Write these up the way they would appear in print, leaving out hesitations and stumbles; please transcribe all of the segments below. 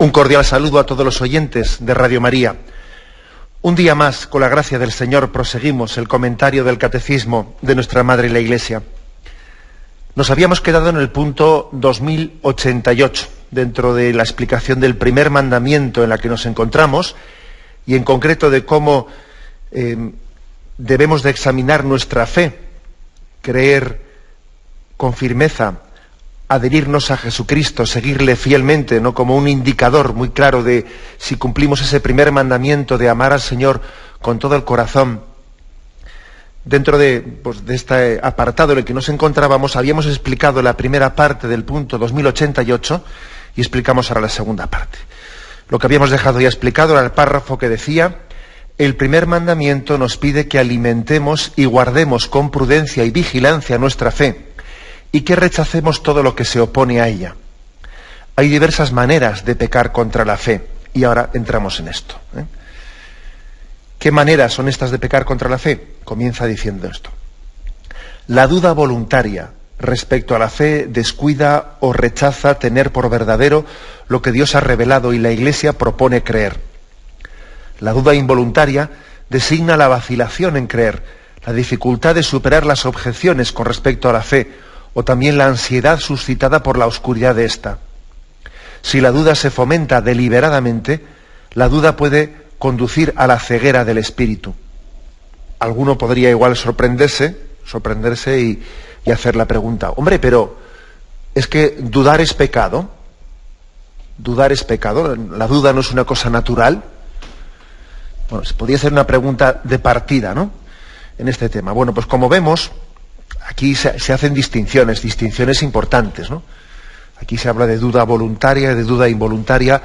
Un cordial saludo a todos los oyentes de Radio María. Un día más, con la gracia del Señor, proseguimos el comentario del Catecismo de nuestra Madre la Iglesia. Nos habíamos quedado en el punto 2088, dentro de la explicación del primer mandamiento en la que nos encontramos, y en concreto de cómo debemos de examinar nuestra fe, creer con firmeza, adherirnos a Jesucristo, seguirle fielmente, ¿no?, como un indicador muy claro de si cumplimos ese primer mandamiento de amar al Señor con todo el corazón. Dentro de este apartado en el que nos encontrábamos, habíamos explicado la primera parte del punto 2088 y explicamos ahora la segunda parte. Lo que habíamos dejado ya explicado era el párrafo que decía: el primer mandamiento nos pide que alimentemos y guardemos con prudencia y vigilancia nuestra fe, y que rechacemos todo lo que se opone a ella. Hay diversas maneras de pecar contra la fe, y ahora entramos en esto. ¿Qué maneras son estas de pecar contra la fe? Comienza diciendo esto: la duda voluntaria respecto a la fe descuida o rechaza tener por verdadero lo que Dios ha revelado y la Iglesia propone creer. La duda involuntaria designa la vacilación en creer, la dificultad de superar las objeciones con respecto a la fe, o también la ansiedad suscitada por la oscuridad de ésta. Si la duda se fomenta deliberadamente, la duda puede conducir a la ceguera del espíritu. Alguno podría igual sorprenderse y hacer la pregunta: hombre, pero ¿es que dudar es pecado? ¿Dudar es pecado? ¿La duda no es una cosa natural? Bueno, podría ser una pregunta de partida, ¿no?, en este tema. Bueno, pues como vemos, aquí se hacen distinciones importantes, ¿no? Aquí se habla de duda voluntaria, de duda involuntaria.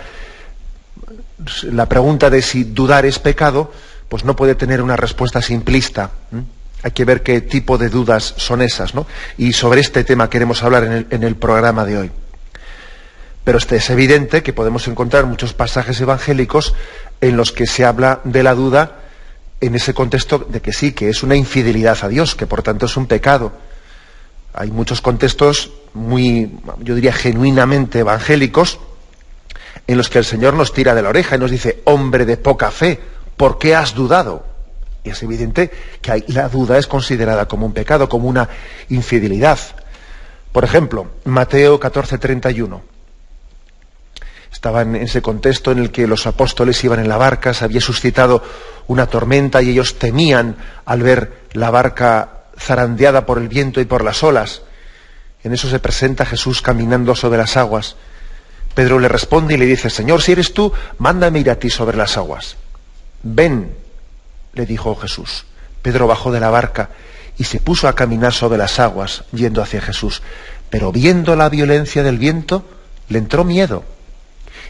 La pregunta de si dudar es pecado, pues no puede tener una respuesta simplista. Hay que ver qué tipo de dudas son esas, ¿no? Y sobre este tema queremos hablar en el programa de hoy. Pero es evidente que podemos encontrar muchos pasajes evangélicos en los que se habla de la duda en ese contexto de que sí, que es una infidelidad a Dios, que por tanto es un pecado. Hay muchos contextos muy, yo diría, genuinamente evangélicos, en los que el Señor nos tira de la oreja y nos dice: hombre de poca fe, ¿por qué has dudado? Y es evidente que la duda es considerada como un pecado, como una infidelidad. Por ejemplo, Mateo 14:31. Estaban en ese contexto en el que los apóstoles iban en la barca, se había suscitado una tormenta y ellos temían al ver la barca zarandeada por el viento y por las olas. En eso se presenta Jesús caminando sobre las aguas. Pedro le responde y le dice: Señor, si eres tú, mándame ir a ti sobre las aguas. Ven, le dijo Jesús. Pedro bajó de la barca y se puso a caminar sobre las aguas, yendo hacia Jesús. Pero viendo la violencia del viento, le entró miedo.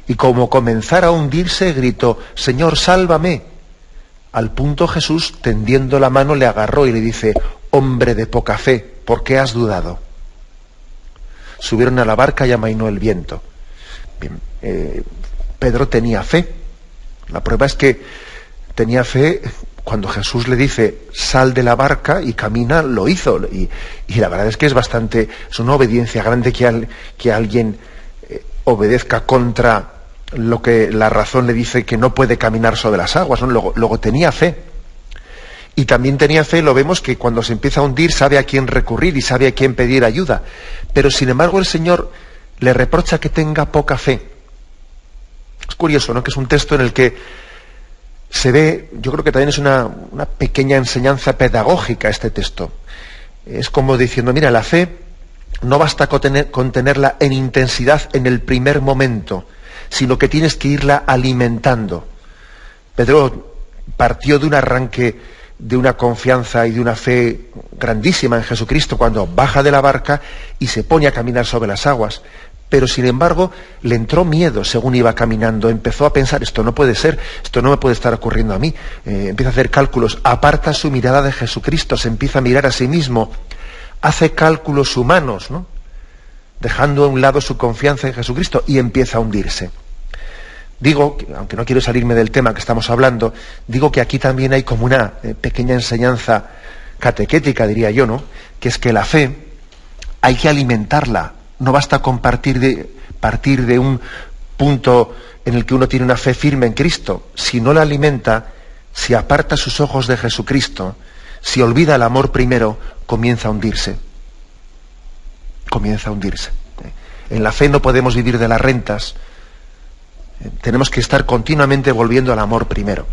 Y como comenzara a hundirse, gritó: Señor, sálvame. Al punto Jesús, tendiendo la mano, le agarró y le dice: hombre de poca fe, ¿por qué has dudado? Subieron a la barca y amainó el viento. Bien, Pedro tenía fe. La prueba es que tenía fe. Cuando Jesús le dice: sal de la barca y camina, lo hizo. Y la verdad es que es una obediencia grande que alguien obedezca contra lo que la razón le dice que no puede caminar sobre las aguas, ¿no? Luego tenía fe. Y también tenía fe, lo vemos, que cuando se empieza a hundir sabe a quién recurrir y sabe a quién pedir ayuda. Pero sin embargo el Señor le reprocha que tenga poca fe. Es curioso, ¿no?, que es un texto en el que se ve, yo creo que también es una pequeña enseñanza pedagógica este texto. Es como diciendo: mira, la fe no basta con tenerla en intensidad en el primer momento, sino que tienes que irla alimentando. Pedro partió de un arranque de una confianza y de una fe grandísima en Jesucristo cuando baja de la barca y se pone a caminar sobre las aguas. Pero sin embargo le entró miedo según iba caminando. Empezó a pensar: esto no puede ser, esto no me puede estar ocurriendo a mí. Empieza a hacer cálculos, aparta su mirada de Jesucristo, se empieza a mirar a sí mismo, hace cálculos humanos, ¿no?, dejando a un lado su confianza en Jesucristo, y empieza a hundirse. Digo, aunque no quiero salirme del tema que estamos hablando, digo que aquí también hay como una pequeña enseñanza catequética, diría yo, ¿no?, que es que la fe hay que alimentarla. No basta con partir de un punto en el que uno tiene una fe firme en Cristo, si no la alimenta, si aparta sus ojos de Jesucristo, si olvida el amor primero, comienza a hundirse. Comienza a hundirse. En la fe no podemos vivir de las rentas. Tenemos que estar continuamente volviendo al amor primero.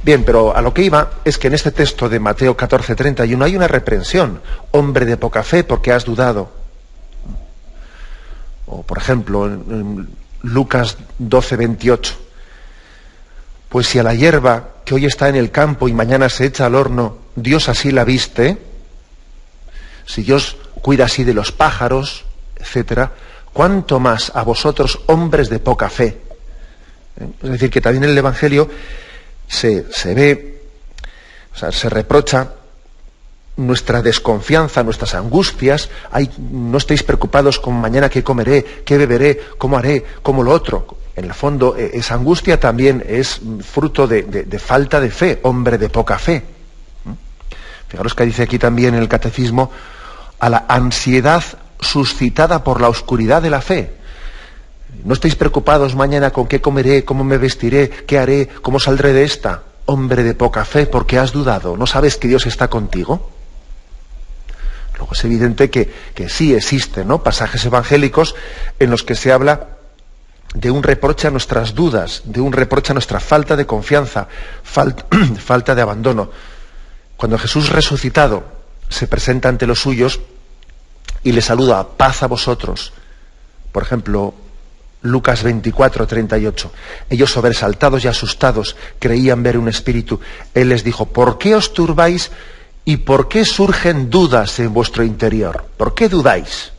Bien, pero a lo que iba es que en este texto de Mateo 14:31 hay una reprensión. Hombre de poca fe, porque has dudado. O, por ejemplo, en Lucas 12:28. Pues si a la hierba que hoy está en el campo y mañana se echa al horno, Dios así la viste, si Dios cuida así de los pájaros, etcétera, ¿cuánto más a vosotros, hombres de poca fe? Es decir, que también en el Evangelio se ve, o sea, se reprocha nuestra desconfianza, nuestras angustias. No estéis preocupados con mañana qué comeré, qué beberé, cómo haré, cómo lo otro. En el fondo, esa angustia también es fruto de falta de fe, hombre de poca fe. Fijaros que dice aquí también en el Catecismo, a la ansiedad suscitada por la oscuridad de la fe. No estéis preocupados mañana con qué comeré, cómo me vestiré, qué haré, cómo saldré de esta. Hombre de poca fe, porque has dudado. ¿No sabes que Dios está contigo? Luego es evidente que sí existen, ¿no?, pasajes evangélicos en los que se habla de un reproche a nuestras dudas, de un reproche a nuestra falta de confianza, falta de abandono. Cuando Jesús resucitado se presenta ante los suyos y les saluda, paz a vosotros. Por ejemplo, Lucas 24:38. Ellos, sobresaltados y asustados, creían ver un espíritu. Él les dijo, ¿por qué os turbáis y por qué surgen dudas en vuestro interior? ¿Por qué dudáis?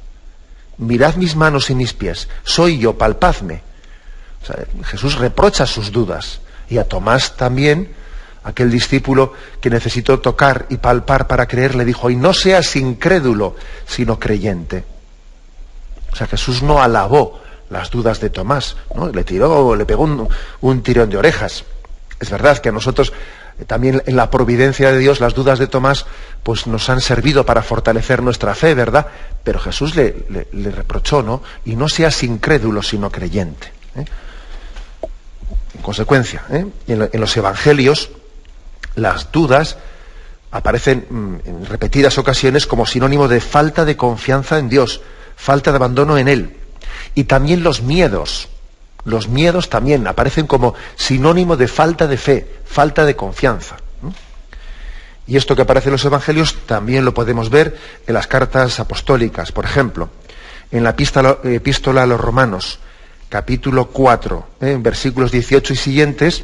Mirad mis manos y mis pies, soy yo, palpadme. O sea, Jesús reprocha sus dudas. Y a Tomás también, aquel discípulo que necesitó tocar y palpar para creer, le dijo, y no seas incrédulo, sino creyente. O sea, Jesús no alabó las dudas de Tomás, ¿no? Le pegó un tirón de orejas. Es verdad que a nosotros también en la providencia de Dios las dudas de Tomás pues nos han servido para fortalecer nuestra fe, ¿verdad? Pero Jesús le reprochó, ¿no? Y no seas incrédulo, sino creyente. En consecuencia, en los evangelios las dudas aparecen en repetidas ocasiones como sinónimo de falta de confianza en Dios, falta de abandono en Él. Y también los miedos también aparecen como sinónimo de falta de fe, falta de confianza. Y esto que aparece en los evangelios también lo podemos ver en las cartas apostólicas. Por ejemplo, en la epístola a los Romanos, capítulo 4, versículos 18 y siguientes,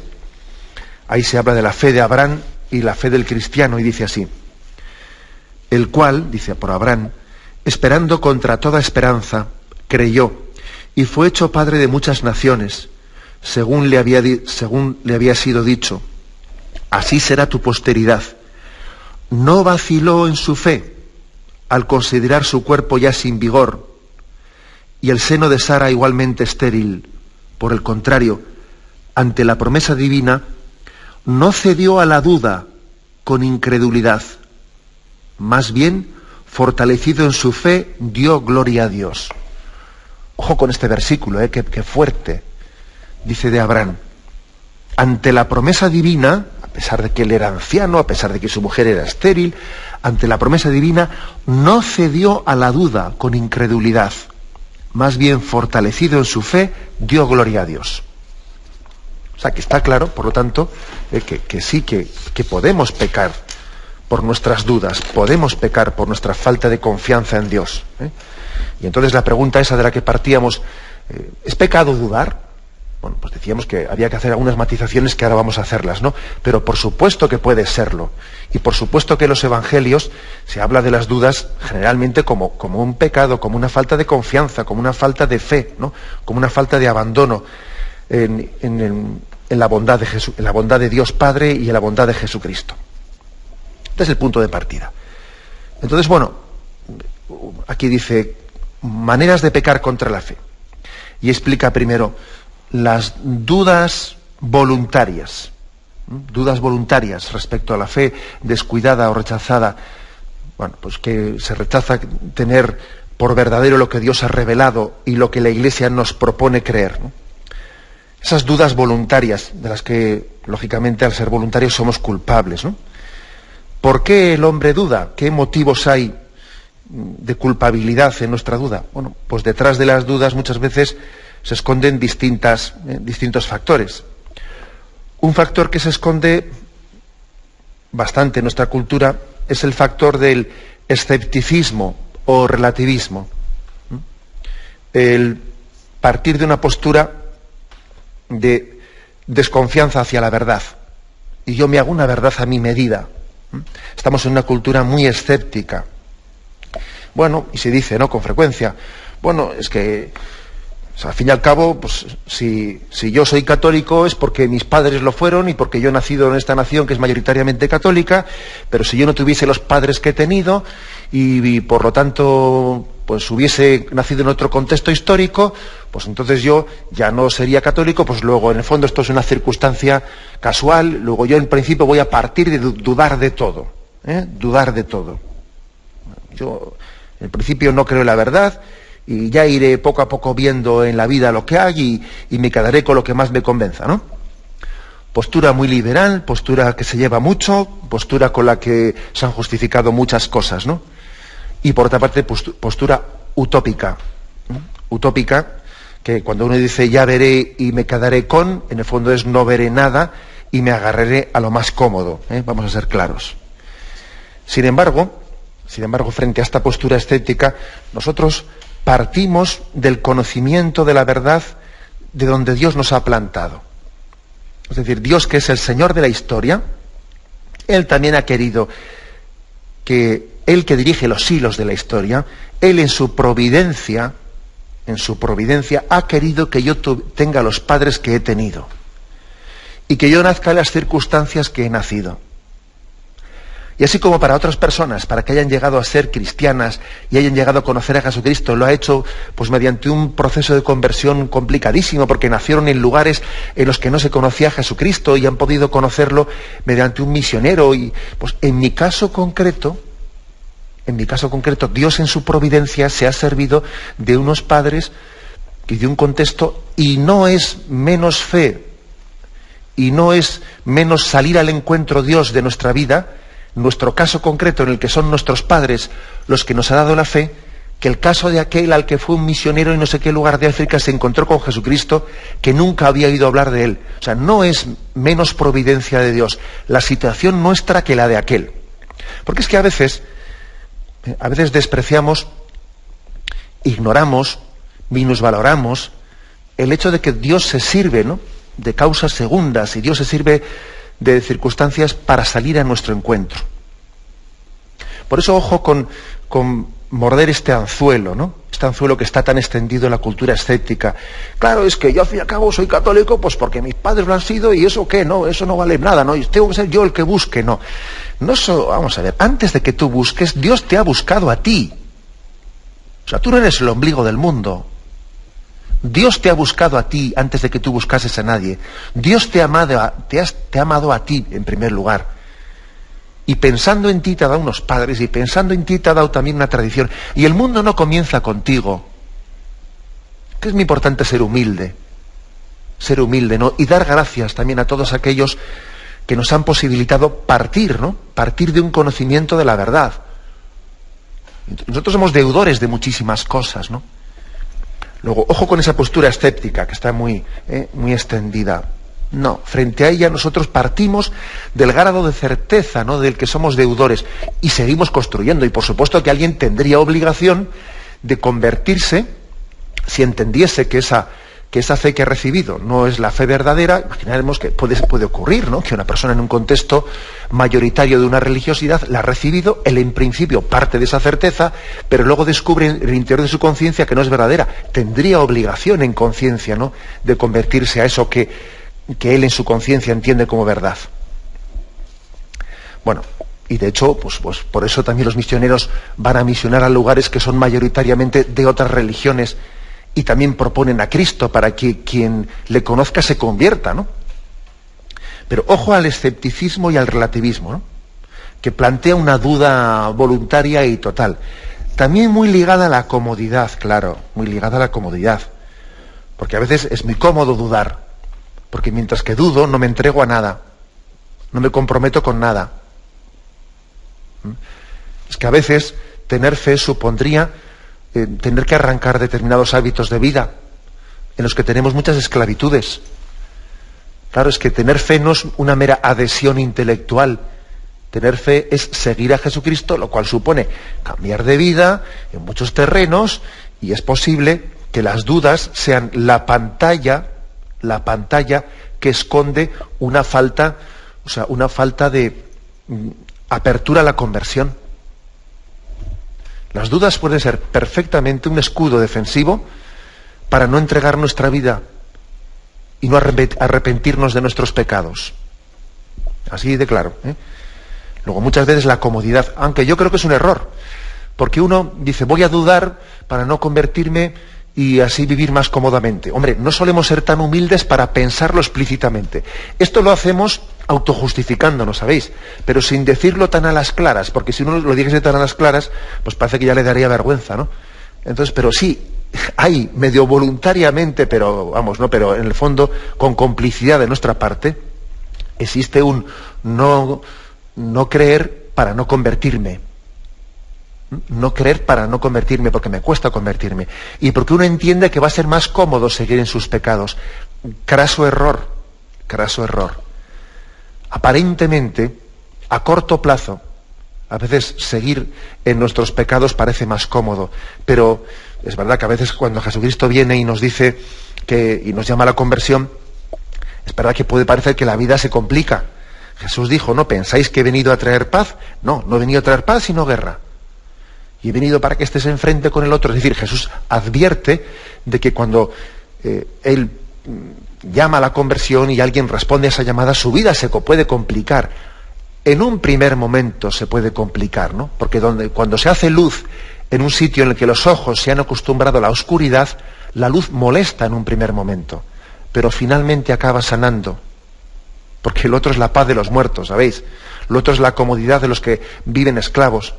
ahí se habla de la fe de Abraham y la fe del cristiano, y dice así, el cual, dice por Abraham, esperando contra toda esperanza, creyó, y fue hecho padre de muchas naciones, según le había sido dicho, así será tu posteridad. No vaciló en su fe, al considerar su cuerpo ya sin vigor, y el seno de Sara igualmente estéril. Por el contrario, ante la promesa divina, no cedió a la duda con incredulidad. Más bien, fortalecido en su fe, dio gloria a Dios. Ojo con este versículo, qué fuerte. Dice de Abraham, ante la promesa divina, a pesar de que él era anciano, a pesar de que su mujer era estéril, ante la promesa divina, no cedió a la duda con incredulidad. Más bien, fortalecido en su fe, dio gloria a Dios. O sea, que está claro, por lo tanto, que sí, que podemos pecar por nuestras dudas, podemos pecar por nuestra falta de confianza en Dios. Y entonces la pregunta esa de la que partíamos, ¿es pecado dudar? Bueno, pues decíamos que había que hacer algunas matizaciones que ahora vamos a hacerlas, ¿no? Pero por supuesto que puede serlo. Y por supuesto que en los evangelios se habla de las dudas generalmente como un pecado, como una falta de confianza, como una falta de fe, ¿no? Como una falta de abandono en la bondad de Jesús, en la bondad de Dios Padre y en la bondad de Jesucristo. Este es el punto de partida. Entonces, bueno, aquí dice maneras de pecar contra la fe. Y explica primero las dudas voluntarias. Dudas voluntarias respecto a la fe descuidada o rechazada. Bueno, pues que se rechaza tener por verdadero lo que Dios ha revelado y lo que la Iglesia nos propone creer, ¿no? esas dudas voluntarias, de las que, lógicamente, al ser voluntarios somos culpables, ¿no? ¿Por qué el hombre duda? ¿Qué motivos hay de culpabilidad en nuestra duda? Bueno, pues detrás de las dudas muchas veces se esconden distintos factores. Un factor que se esconde bastante en nuestra cultura es el factor del escepticismo o relativismo. El partir de una postura de desconfianza hacia la verdad. Y yo me hago una verdad a mi medida. Estamos en una cultura muy escéptica. Bueno, y se dice, ¿no?, con frecuencia, bueno, es que, o sea, al fin y al cabo, pues si yo soy católico es porque mis padres lo fueron y porque yo he nacido en esta nación que es mayoritariamente católica, pero si yo no tuviese los padres que he tenido y por lo tanto pues hubiese nacido en otro contexto histórico, pues entonces yo ya no sería católico, pues luego en el fondo esto es una circunstancia casual, luego yo en principio voy a partir de dudar de todo, dudar de todo. Yo en principio no creo en la verdad y ya iré poco a poco viendo en la vida lo que hay y me quedaré con lo que más me convenza, ¿no? Postura muy liberal, postura que se lleva mucho, postura con la que se han justificado muchas cosas, ¿no? Y por otra parte, postura utópica. Utópica, que cuando uno dice ya veré y me quedaré con, en el fondo es no veré nada y me agarraré a lo más cómodo, vamos a ser claros. Sin embargo, frente a esta postura escéptica, nosotros partimos del conocimiento de la verdad de donde Dios nos ha plantado. Es decir, Dios, que es el Señor de la historia, Él también ha querido que Él, que dirige los hilos de la historia, Él en su providencia ha querido que yo tenga los padres que he tenido y que yo nazca en las circunstancias que he nacido. Y así como para otras personas, para que hayan llegado a ser cristianas y hayan llegado a conocer a Jesucristo, lo ha hecho pues mediante un proceso de conversión complicadísimo, porque nacieron en lugares en los que no se conocía a Jesucristo y han podido conocerlo mediante un misionero. Y pues en mi caso concreto, Dios en su providencia se ha servido de unos padres y de un contexto, y no es menos fe, y no es menos salir al encuentro Dios de nuestra vida, nuestro caso concreto en el que son nuestros padres los que nos ha dado la fe, que el caso de aquel al que fue un misionero en no sé qué lugar de África, se encontró con Jesucristo, que nunca había oído hablar de él. O sea, no es menos providencia de Dios la situación nuestra que la de aquel. Porque es que a veces despreciamos, ignoramos, minusvaloramos el hecho de que Dios se sirve, ¿no?, de causas segundas, y Dios se sirve de circunstancias para salir a nuestro encuentro. Por eso, ojo con morder este anzuelo, ¿no? Este anzuelo que está tan extendido en la cultura escéptica. Claro, es que yo al fin y al cabo soy católico pues porque mis padres lo han sido, y eso qué, no, eso no vale nada, ¿no? Y tengo que ser yo el que busque, no. No eso, vamos a ver, antes de que tú busques, Dios te ha buscado a ti. O sea, tú no eres el ombligo del mundo. Dios te ha buscado a ti antes de que tú buscases a nadie. Dios te ha amado a ti en primer lugar. Y pensando en ti te ha dado unos padres, y pensando en ti te ha dado también una tradición. Y el mundo no comienza contigo. Que es muy importante ser humilde, ¿no? Y dar gracias también a todos aquellos que nos han posibilitado partir, ¿no? Partir de un conocimiento de la verdad. Nosotros somos deudores de muchísimas cosas, ¿no? Luego, ojo con esa postura escéptica que está muy extendida. No, frente a ella nosotros partimos del grado de certeza, ¿no?, del que somos deudores, y seguimos construyendo. Y por supuesto que alguien tendría obligación de convertirse si entendiese que esa fe que ha recibido no es la fe verdadera. Imaginaremos que puede ocurrir, ¿no?, que una persona en un contexto mayoritario de una religiosidad la ha recibido, él en principio parte de esa certeza, pero luego descubre en el interior de su conciencia que no es verdadera. Tendría obligación en conciencia, ¿no?, de convertirse a eso que él en su conciencia entiende como verdad. Bueno, y de hecho, pues por eso también los misioneros van a misionar a lugares que son mayoritariamente de otras religiones, y también proponen a Cristo para que quien le conozca se convierta, ¿no? Pero ojo al escepticismo y al relativismo, ¿no?, que plantea una duda voluntaria y total. También muy ligada a la comodidad, claro, muy ligada a la comodidad. Porque a veces es muy cómodo dudar. porque mientras que dudo no me entrego a nada, no me comprometo con nada. Es que a veces tener fe supondría tener que arrancar determinados hábitos de vida en los que tenemos muchas esclavitudes. Claro, es que tener fe no es una mera adhesión intelectual. Tener fe es seguir a Jesucristo, lo cual supone cambiar de vida en muchos terrenos, y es posible que las dudas sean la pantalla que esconde una falta de apertura a la conversión. Las dudas pueden ser perfectamente un escudo defensivo para no entregar nuestra vida y no arrepentirnos de nuestros pecados. Así de claro, ¿eh? Luego muchas veces la comodidad, aunque yo creo que es un error, porque uno dice voy a dudar para no convertirme y así vivir más cómodamente. Hombre, no solemos ser tan humildes para pensarlo explícitamente. Esto lo hacemos autojustificándonos, ¿sabéis? Pero sin decirlo tan a las claras, porque si uno lo dijese tan a las claras, pues parece que ya le daría vergüenza, ¿no? Entonces, pero sí, hay medio voluntariamente, pero vamos, ¿no? Pero en el fondo, con complicidad de nuestra parte, existe un no creer para no convertirme. No creer para no convertirme, porque me cuesta convertirme. Y porque uno entiende que va a ser más cómodo seguir en sus pecados. Craso error. Aparentemente, a corto plazo, a veces seguir en nuestros pecados parece más cómodo. Pero es verdad que a veces cuando Jesucristo viene y nos dice y nos llama a la conversión, es verdad que puede parecer que la vida se complica. Jesús dijo, ¿no pensáis que he venido a traer paz? No he venido a traer paz sino guerra. Y he venido para que estés enfrente con el otro. Es decir, Jesús advierte de que cuando Él llama a la conversión y alguien responde a esa llamada, su vida se puede complicar. En un primer momento se puede complicar, ¿no? Porque cuando se hace luz en un sitio en el que los ojos se han acostumbrado a la oscuridad, la luz molesta en un primer momento, pero finalmente acaba sanando. Porque lo otro es la paz de los muertos, ¿sabéis? Lo otro es la comodidad de los que viven esclavos.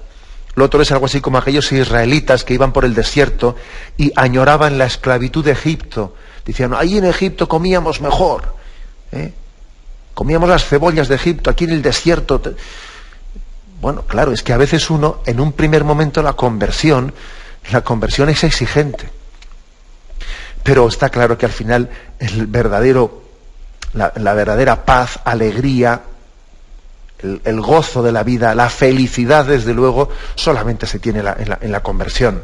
Lo otro es algo así como aquellos israelitas que iban por el desierto y añoraban la esclavitud de Egipto. Decían, ahí en Egipto comíamos mejor, ¿eh? Comíamos las cebollas de Egipto, aquí en el desierto. Bueno, claro, es que a veces uno, en un primer momento, la conversión es exigente. Pero está claro que al final la verdadera paz, alegría, el gozo de la vida, la felicidad, desde luego, solamente se tiene en la conversión.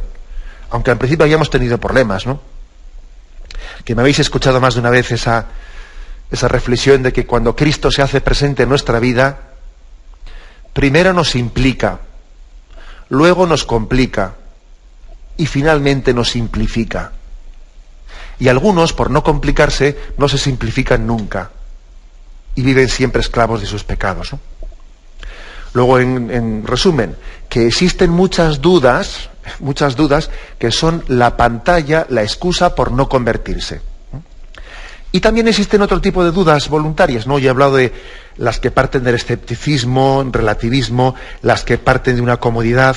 Aunque al principio hayamos tenido problemas, ¿no? Que me habéis escuchado más de una vez esa reflexión de que cuando Cristo se hace presente en nuestra vida, primero nos implica, luego nos complica y finalmente nos simplifica. Y algunos, por no complicarse, no se simplifican nunca y viven siempre esclavos de sus pecados, ¿no? Luego, en resumen, que existen muchas dudas que son la pantalla, la excusa por no convertirse. Y también existen otro tipo de dudas voluntarias, ¿no? Yo he hablado de las que parten del escepticismo, relativismo, las que parten de una comodidad,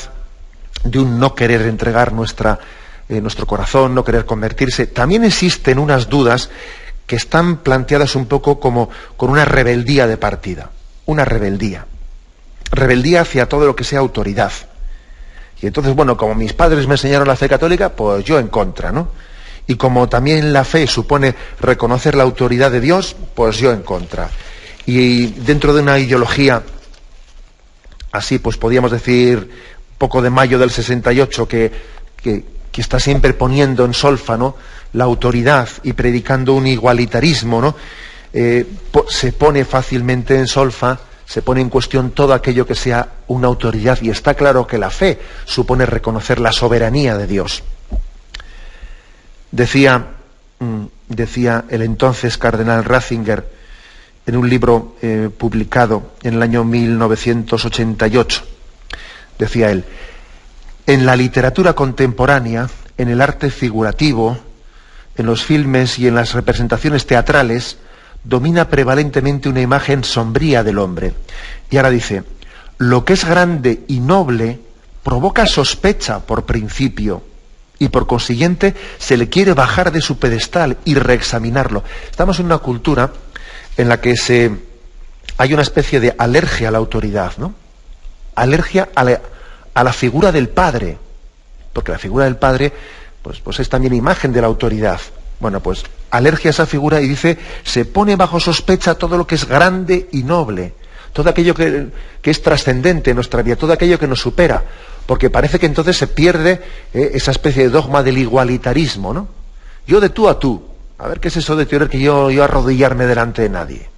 de un no querer entregar nuestro corazón, no querer convertirse. También existen unas dudas que están planteadas un poco como con una rebeldía de partida, una rebeldía hacia todo lo que sea autoridad. Y entonces, bueno, como mis padres me enseñaron la fe católica, pues yo en contra, ¿no? Y como también la fe supone reconocer la autoridad de Dios, pues yo en contra. Y dentro de una ideología así, pues podríamos decir, poco de mayo del 68, que está siempre poniendo en solfa, ¿no?, la autoridad y predicando un igualitarismo, ¿no? Se pone fácilmente en solfa, se pone en cuestión todo aquello que sea una autoridad, y está claro que la fe supone reconocer la soberanía de Dios. Decía el entonces cardenal Ratzinger en un libro publicado en el año 1988, decía él: en la literatura contemporánea, en el arte figurativo, en los filmes y en las representaciones teatrales, domina prevalentemente una imagen sombría del hombre. Y ahora dice, lo que es grande y noble provoca sospecha por principio, y por consiguiente se le quiere bajar de su pedestal y reexaminarlo. Estamos en una cultura en la que hay una especie de alergia a la autoridad, ¿no? Alergia a la figura del padre, porque la figura del padre pues es también imagen de la autoridad. Bueno, pues alergia a esa figura, y dice, se pone bajo sospecha todo lo que es grande y noble, todo aquello que es trascendente en nuestra vida, todo aquello que nos supera, porque parece que entonces se pierde esa especie de dogma del igualitarismo, ¿no? Yo de tú a tú. A ver, ¿qué es eso de tener que yo arrodillarme delante de nadie?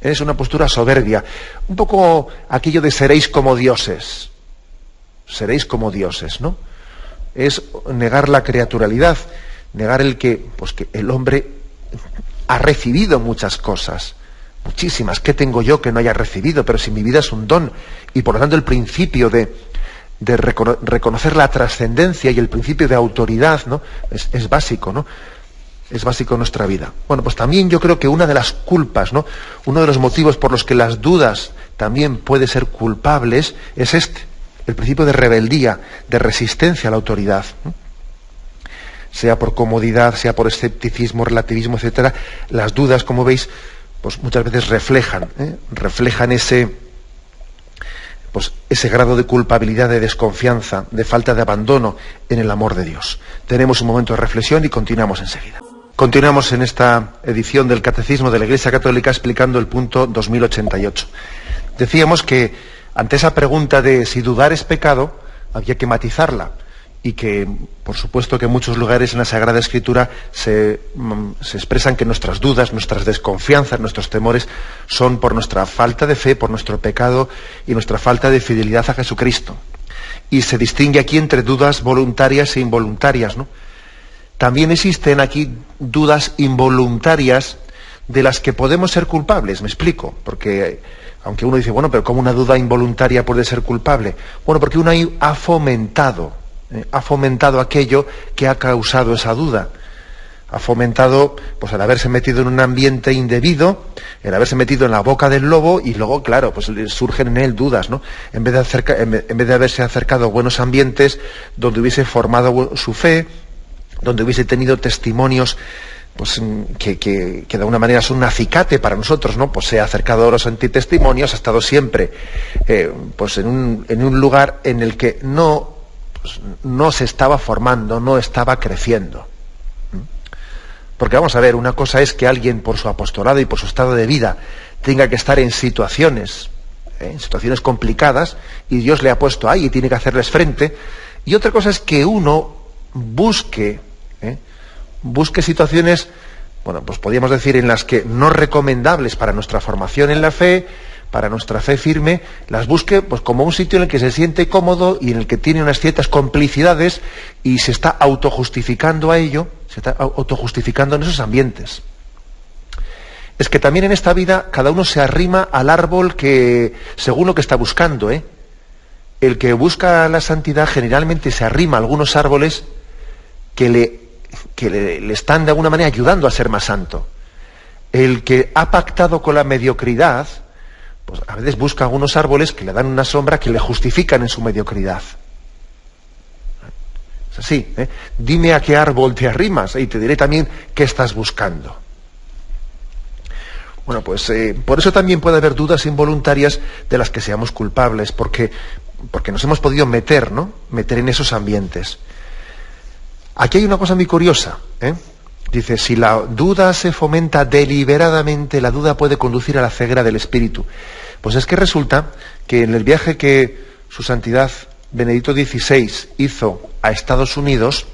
Es una postura soberbia. Un poco aquello de seréis como dioses. Seréis como dioses, ¿no? Es negar la creaturalidad, negar que el hombre ha recibido muchas cosas, muchísimas. ¿Qué tengo yo que no haya recibido? Pero si mi vida es un don, y por lo tanto el principio de reconocer la trascendencia y el principio de autoridad, ¿no? Es básico, ¿no? Es básico en nuestra vida. Bueno, pues también yo creo que una de las culpas, ¿no? Uno de los motivos por los que las dudas también pueden ser culpables es el principio de rebeldía, de resistencia a la autoridad, ¿no? Sea por comodidad, sea por escepticismo, relativismo, etcétera. Las dudas, como veis, pues muchas veces reflejan ese grado de culpabilidad, de desconfianza, de falta de abandono en el amor de Dios. Tenemos un momento de reflexión y continuamos enseguida. Continuamos en esta edición del Catecismo de la Iglesia Católica explicando el punto 2088. Decíamos que ante esa pregunta de si dudar es pecado, había que matizarla, y que, por supuesto, que en muchos lugares en la Sagrada Escritura se expresan que nuestras dudas, nuestras desconfianzas, nuestros temores son por nuestra falta de fe, por nuestro pecado y nuestra falta de fidelidad a Jesucristo. Y se distingue aquí entre dudas voluntarias e involuntarias, ¿no? También existen aquí dudas involuntarias de las que podemos ser culpables, me explico, porque aunque uno dice, bueno, pero ¿cómo una duda involuntaria puede ser culpable? Bueno, porque uno ahí ha fomentado aquello que ha causado esa duda. Ha fomentado, pues, el haberse metido en un ambiente indebido, el haberse metido en la boca del lobo, y luego, claro, pues surgen en él dudas, ¿no? En vez de haberse acercado a buenos ambientes donde hubiese formado su fe, donde hubiese tenido testimonios, pues que de alguna manera son un acicate para nosotros, ¿no? Pues se ha acercado a los antitestimonios, ha estado siempre pues en un lugar en el que no se estaba formando, no estaba creciendo. Porque vamos a ver, una cosa es que alguien por su apostolado y por su estado de vida tenga que estar en situaciones complicadas, y Dios le ha puesto ahí y tiene que hacerles frente, y otra cosa es que uno busque situaciones, bueno, pues podríamos decir en las que no recomendables para nuestra formación en la fe, para nuestra fe firme, las busque pues como un sitio en el que se siente cómodo y en el que tiene unas ciertas complicidades, y se está autojustificando a ello, se está autojustificando en esos ambientes. Es que también en esta vida cada uno se arrima al árbol que, según lo que está buscando, El que busca la santidad generalmente se arrima a algunos árboles que le están de alguna manera ayudando a ser más santo. El que ha pactado con la mediocridad, pues a veces busca algunos árboles que le dan una sombra, que le justifican en su mediocridad. Es así, Dime a qué árbol te arrimas y te diré también qué estás buscando. Bueno, pues por eso también puede haber dudas involuntarias de las que seamos culpables, porque nos hemos podido meter en esos ambientes. Aquí hay una cosa muy curiosa, Dice, si la duda se fomenta deliberadamente, la duda puede conducir a la ceguera del espíritu. Pues es que resulta que en el viaje que Su Santidad Benedicto XVI hizo a Estados Unidos,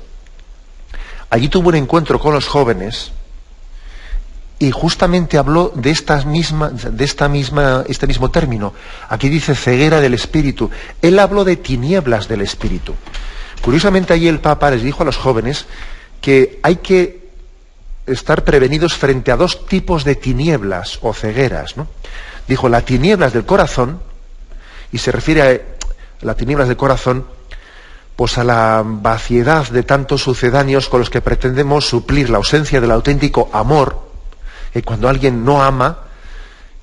allí tuvo un encuentro con los jóvenes y justamente habló de este mismo término. Aquí dice ceguera del espíritu. Él habló de tinieblas del espíritu. Curiosamente, allí el Papa les dijo a los jóvenes que hay que estar prevenidos frente a dos tipos de tinieblas o cegueras, ¿no? Dijo, las tinieblas del corazón, y se refiere a las tinieblas del corazón, pues a la vaciedad de tantos sucedáneos con los que pretendemos suplir la ausencia del auténtico amor, que cuando alguien no ama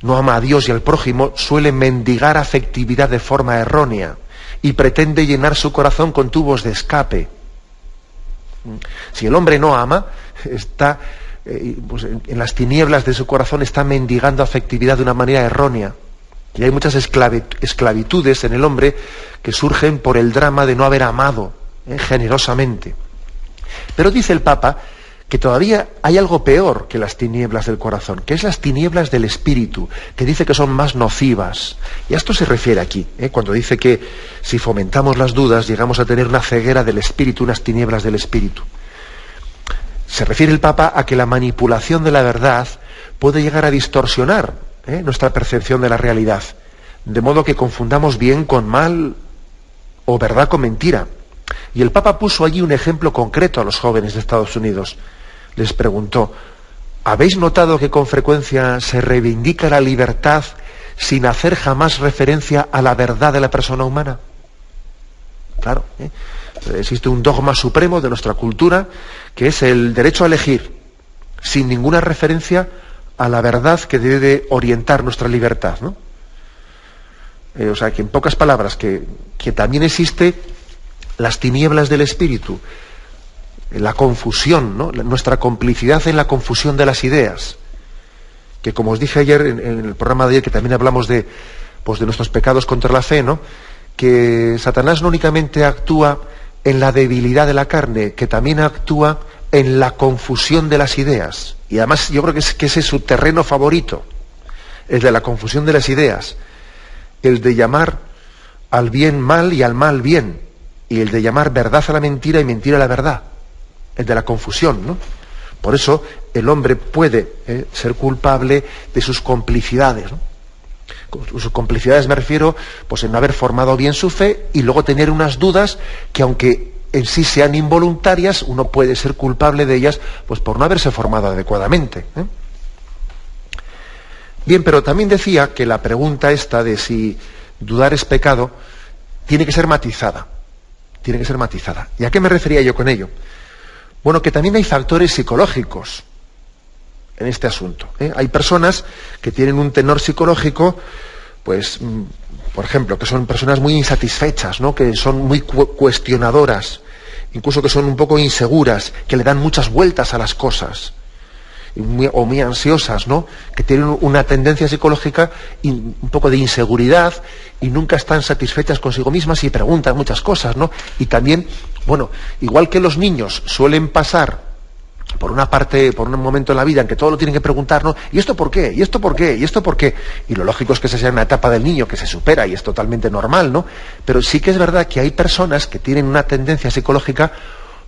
a Dios y al prójimo, suele mendigar afectividad de forma errónea y pretende llenar su corazón con tubos de escape. Si el hombre no ama, está pues en las tinieblas de su corazón, está mendigando afectividad de una manera errónea. Y hay muchas esclavitudes en el hombre que surgen por el drama de no haber amado generosamente. Pero dice el Papa que todavía hay algo peor que las tinieblas del corazón, que es las tinieblas del espíritu, que dice que son más nocivas. Y a esto se refiere aquí, cuando dice que si fomentamos las dudas llegamos a tener una ceguera del espíritu, unas tinieblas del espíritu. Se refiere el Papa a que la manipulación de la verdad puede llegar a distorsionar nuestra percepción de la realidad, de modo que confundamos bien con mal o verdad con mentira. Y el Papa puso allí un ejemplo concreto a los jóvenes de Estados Unidos. Les preguntó: ¿habéis notado que con frecuencia se reivindica la libertad sin hacer jamás referencia a la verdad de la persona humana? Claro, existe un dogma supremo de nuestra cultura que es el derecho a elegir, sin ninguna referencia a la verdad que debe de orientar nuestra libertad, ¿no? O sea, que en pocas palabras, que también existe las tinieblas del espíritu, la confusión, ¿no? Nuestra complicidad en la confusión de las ideas, que como os dije ayer en el programa de ayer, que también hablamos de nuestros pecados contra la fe, ¿no? Que Satanás no únicamente actúa en la debilidad de la carne, que también actúa en la confusión de las ideas. Y además yo creo que ese es su terreno favorito, el de la confusión de las ideas, el de llamar al bien mal y al mal bien, y el de llamar verdad a la mentira y mentira a la verdad, el de la confusión, ¿no? Por eso el hombre puede ser culpable de sus complicidades, ¿no? Con sus complicidades me refiero pues en no haber formado bien su fe y luego tener unas dudas que, aunque en sí sean involuntarias, uno puede ser culpable de ellas pues por no haberse formado adecuadamente. Bien, pero también decía que la pregunta esta de si dudar es pecado tiene que ser matizada. Tiene que ser matizada. ¿Y a qué me refería yo con ello? Bueno, que también hay factores psicológicos en este asunto. Hay personas que tienen un tenor psicológico, pues, por ejemplo, que son personas muy insatisfechas, ¿no? Que son muy cuestionadoras, incluso que son un poco inseguras, que le dan muchas vueltas a las cosas, o muy ansiosas, ¿no? Que tienen una tendencia psicológica, un poco de inseguridad, y nunca están satisfechas consigo mismas y preguntan muchas cosas, ¿no? Y también, bueno, igual que los niños suelen pasar por una parte, por un momento en la vida en que todo lo tienen que preguntar, ¿no? ¿Y esto por qué? ¿Y esto por qué? ¿Y esto por qué? Y lo lógico es que esa sea una etapa del niño que se supera y es totalmente normal, ¿no? Pero sí que es verdad que hay personas que tienen una tendencia psicológica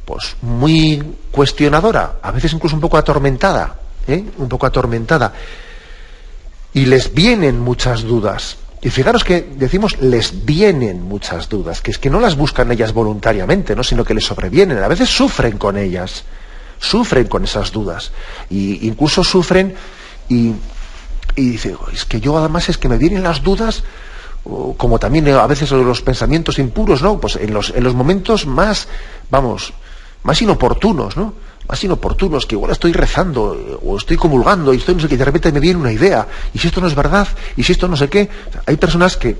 pues muy cuestionadora, a veces incluso un poco atormentada, un poco atormentada. Y les vienen muchas dudas. Y fijaros que decimos les vienen muchas dudas, que es que no las buscan ellas voluntariamente, ¿no? Sino que les sobrevienen, a veces sufren con ellas. Sufren con esas dudas, y incluso sufren y dicen, es que yo además es que me vienen las dudas, como también a veces los pensamientos impuros, ¿no? Pues en los momentos más inoportunos, ¿no? Más inoportunos, que igual estoy rezando o estoy comulgando y estoy no sé qué, y de repente me viene una idea, y si esto no es verdad, y si esto no sé qué. O sea, hay personas que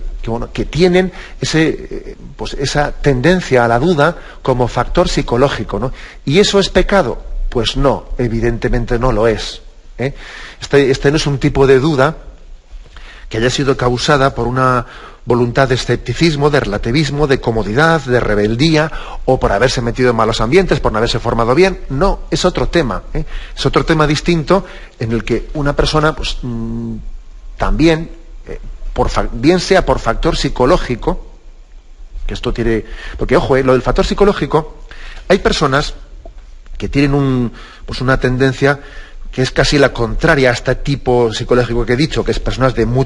tienen esa tendencia a la duda como factor psicológico, ¿no? ¿Y eso es pecado? Pues no, evidentemente no lo es. Este no es un tipo de duda que haya sido causada por una voluntad de escepticismo, de relativismo, de comodidad, de rebeldía, o por haberse metido en malos ambientes, por no haberse formado bien. No, es otro tema. Es otro tema distinto en el que una persona pues también, bien sea por factor psicológico, que esto tiene... Porque, ojo, lo del factor psicológico, hay personas que tienen una tendencia que es casi la contraria a este tipo psicológico que he dicho, que es personas de muy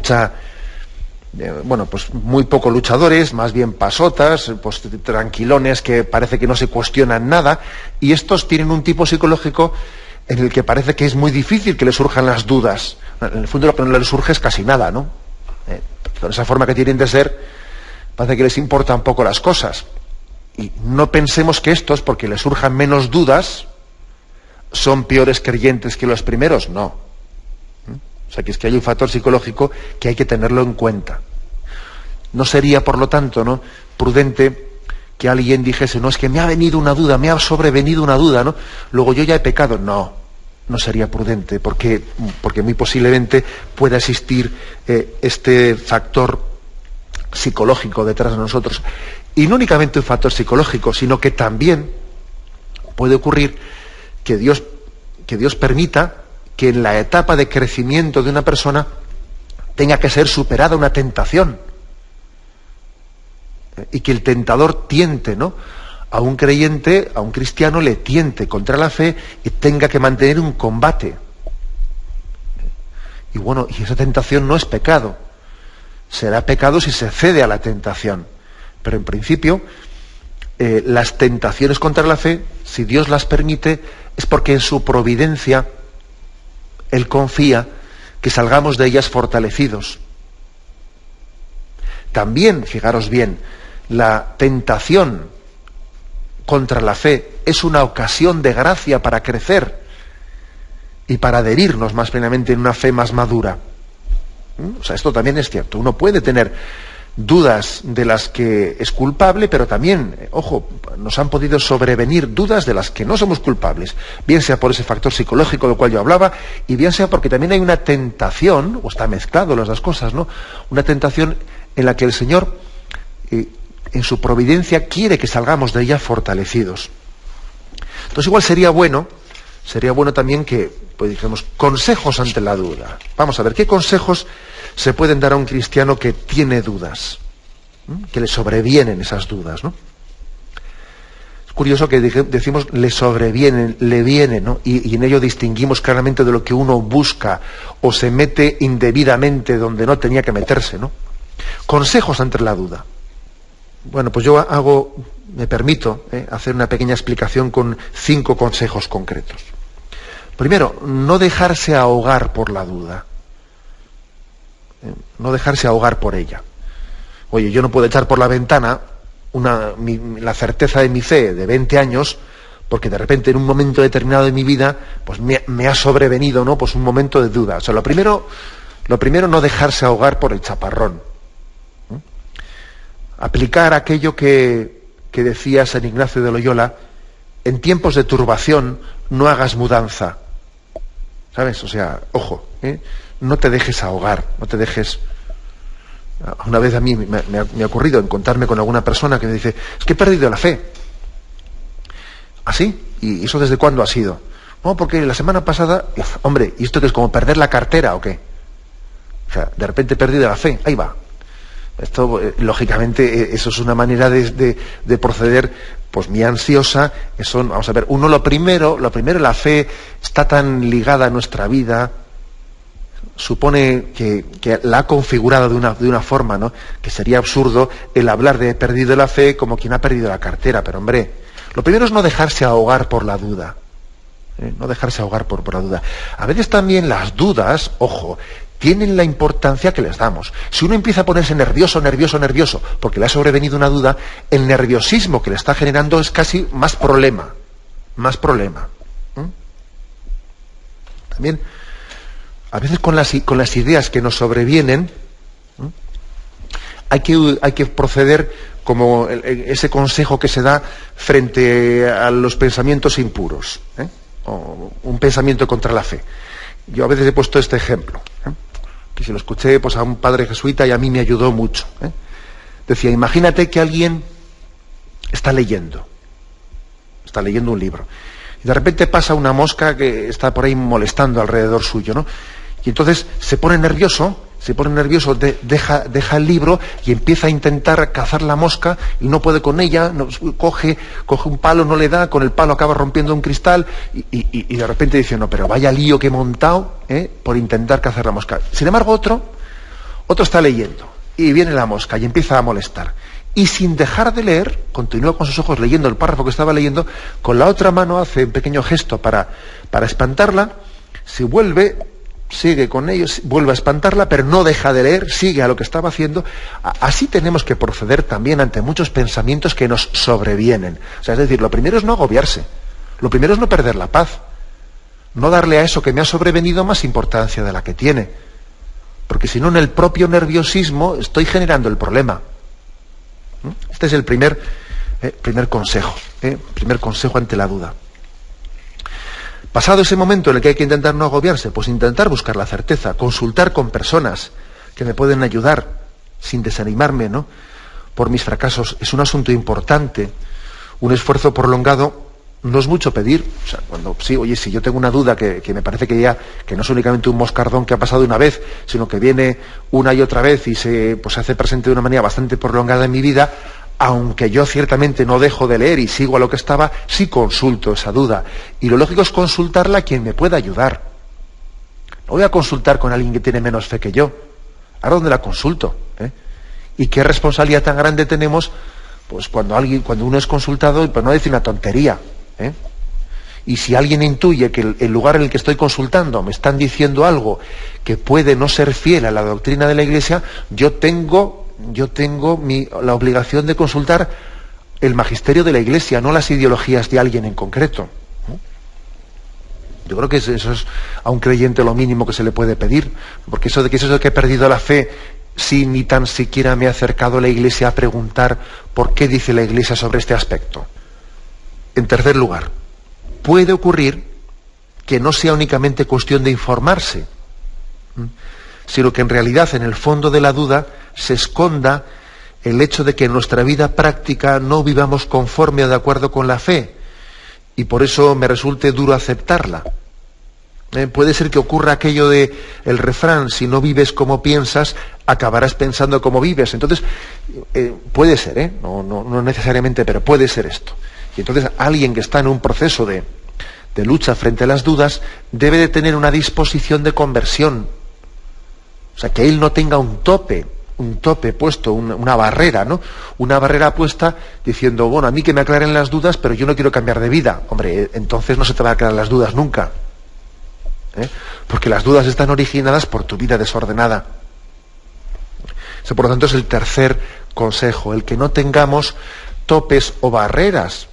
poco luchadores, más bien pasotas, pues tranquilones, que parece que no se cuestionan nada, y estos tienen un tipo psicológico en el que parece que es muy difícil que les surjan las dudas. En el fondo lo que no les surge es casi nada, ¿no? Con esa forma que tienen de ser, parece que les importan poco las cosas. Y no pensemos que estos, porque les surjan menos dudas, son peores creyentes que los primeros, no. O sea, que es que hay un factor psicológico que hay que tenerlo en cuenta. No sería, por lo tanto, ¿no?, prudente que alguien dijese, no, es que me ha venido una duda, me ha sobrevenido una duda, ¿no? Luego yo ya he pecado. No sería prudente, porque muy posiblemente pueda existir este factor psicológico detrás de nosotros. Y no únicamente un factor psicológico, sino que también puede ocurrir que Dios permita que en la etapa de crecimiento de una persona tenga que ser superada una tentación. Y que el tentador tiente, ¿no?, a un creyente, a un cristiano, le tiente contra la fe y tenga que mantener un combate. Y bueno, y esa tentación no es pecado. Será pecado si se cede a la tentación. Pero en principio, las tentaciones contra la fe, si Dios las permite, es porque en su providencia Él confía que salgamos de ellas fortalecidos. También, fijaros bien, la tentación contra la fe es una ocasión de gracia para crecer y para adherirnos más plenamente en una fe más madura. O sea, esto también es cierto. Uno puede tener dudas de las que es culpable, pero también, ojo, nos han podido sobrevenir dudas de las que no somos culpables, bien sea por ese factor psicológico del cual yo hablaba, y bien sea porque también hay una tentación, o está mezclado las dos cosas, ¿no? Una tentación en la que el Señor, en su providencia, quiere que salgamos de ella fortalecidos. Entonces igual sería bueno también que, pues dijéramos, consejos ante la duda. Vamos a ver, ¿qué consejos se pueden dar a un cristiano que tiene dudas? Que le sobrevienen esas dudas, ¿no? Es curioso que decimos le sobrevienen, le vienen, ¿no? Y en ello distinguimos claramente de lo que uno busca o se mete indebidamente donde no tenía que meterse, ¿no? Consejos ante la duda. Bueno, pues yo me permito hacer una pequeña explicación con 5 consejos concretos. Primero, no dejarse ahogar por la duda. No dejarse ahogar por ella. Oye, yo no puedo echar por la ventana la certeza de mi fe de 20 años, porque de repente en un momento determinado de mi vida, pues me ha sobrevenido, ¿no?, pues un momento de duda. O sea, lo primero, no dejarse ahogar por el chaparrón. Aplicar aquello que decía San Ignacio de Loyola: en tiempos de turbación no hagas mudanza. ¿Sabes? O sea, ojo, no te dejes ahogar, no te dejes... Una vez a mí me ha ocurrido encontrarme con alguna persona que me dice: es que he perdido la fe. ¿Así? ¿Y eso desde cuándo ha sido? No, porque la semana pasada... Hombre, ¿y esto qué es, como perder la cartera o qué? O sea, de repente he perdido la fe, ahí va. Esto, lógicamente, eso es una manera de proceder, pues muy ansiosa. Eso, vamos a ver, lo primero, la fe está tan ligada a nuestra vida, supone que la ha configurado de una forma, ¿no?, que sería absurdo el hablar de he perdido la fe como quien ha perdido la cartera. Pero hombre, lo primero es no dejarse ahogar por la duda. No dejarse ahogar por la duda. A veces también las dudas, ojo, tienen la importancia que les damos. Si uno empieza a ponerse nervioso, porque le ha sobrevenido una duda, el nerviosismo que le está generando es casi más problema. También, a veces con las ideas que nos sobrevienen, hay que proceder como ese consejo que se da frente a los pensamientos impuros, o un pensamiento contra la fe. Yo a veces he puesto este ejemplo, que se lo escuché pues a un padre jesuita y a mí me ayudó mucho. Decía: imagínate que alguien está leyendo un libro, y de repente pasa una mosca que está por ahí molestando alrededor suyo, ¿no? Y entonces se pone nervioso, deja el libro y empieza a intentar cazar la mosca y no puede con ella, coge un palo, no le da, con el palo acaba rompiendo un cristal y de repente dice: no, pero vaya lío que he montado por intentar cazar la mosca. Sin embargo, otro está leyendo y viene la mosca y empieza a molestar. Y sin dejar de leer, continúa con sus ojos leyendo el párrafo que estaba leyendo, con la otra mano hace un pequeño gesto para espantarla, sigue con ellos, vuelve a espantarla, pero no deja de leer, sigue a lo que estaba haciendo. Así tenemos que proceder también ante muchos pensamientos que nos sobrevienen. O sea, es decir, lo primero es no agobiarse, lo primero es no perder la paz, no darle a eso que me ha sobrevenido más importancia de la que tiene, porque si no, en el propio nerviosismo estoy generando el problema. Este es el primer Primer consejo ante la duda. Pasado ese momento en el que hay que intentar no agobiarse, pues intentar buscar la certeza, consultar con personas que me pueden ayudar sin desanimarme, ¿no?, por mis fracasos. Es un asunto importante. Un esfuerzo prolongado no es mucho pedir. O sea, si yo tengo una duda que me parece que no es únicamente un moscardón que ha pasado una vez, sino que viene una y otra vez y se hace presente de una manera bastante prolongada en mi vida, aunque yo ciertamente no dejo de leer y sigo a lo que estaba, sí consulto esa duda. Y lo lógico es consultarla a quien me pueda ayudar. No voy a consultar con alguien que tiene menos fe que yo. ¿Ahora dónde la consulto? ¿Y qué responsabilidad tan grande tenemos, pues, cuando uno es consultado, pues no decir una tontería? Y si alguien intuye que el lugar en el que estoy consultando me están diciendo algo que puede no ser fiel a la doctrina de la Iglesia, yo tengo la obligación de consultar el magisterio de la Iglesia, no las ideologías de alguien en concreto. Yo creo que eso es a un creyente lo mínimo que se le puede pedir, porque eso de que he perdido la fe si ni tan siquiera me he acercado a la Iglesia a preguntar por qué dice la Iglesia sobre este aspecto. En tercer lugar, puede ocurrir que no sea únicamente cuestión de informarse, sino que en realidad en el fondo de la duda se esconda el hecho de que en nuestra vida práctica no vivamos conforme o de acuerdo con la fe, y por eso me resulte duro aceptarla. Puede ser que ocurra aquello de el refrán: si no vives como piensas, acabarás pensando como vives. Entonces, puede ser, no necesariamente, pero puede ser esto. Y entonces alguien que está en un proceso de lucha frente a las dudas debe de tener una disposición de conversión. O sea, que él no tenga un tope puesto, una barrera, ¿no? Una barrera puesta diciendo, bueno, a mí que me aclaren las dudas, pero yo no quiero cambiar de vida. Hombre, entonces no se te van a aclarar las dudas nunca. Porque las dudas están originadas por tu vida desordenada. Eso, por lo tanto, es el tercer consejo, el que no tengamos topes o barreras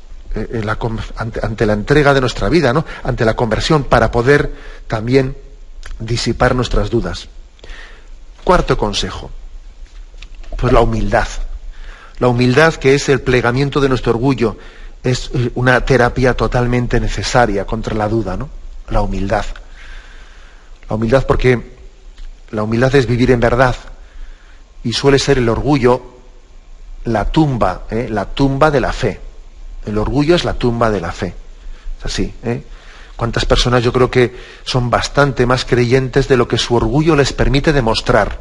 ante la entrega de nuestra vida, ¿no?, ante la conversión, para poder también disipar nuestras dudas. Cuarto consejo, pues la humildad. La humildad, que es el plegamiento de nuestro orgullo, es una terapia totalmente necesaria contra la duda, ¿no? La humildad. La humildad, porque la humildad es vivir en verdad, y suele ser el orgullo la tumba de la fe. El orgullo es la tumba de la fe. Es así, ¿Cuántas personas yo creo que son bastante más creyentes de lo que su orgullo les permite demostrar?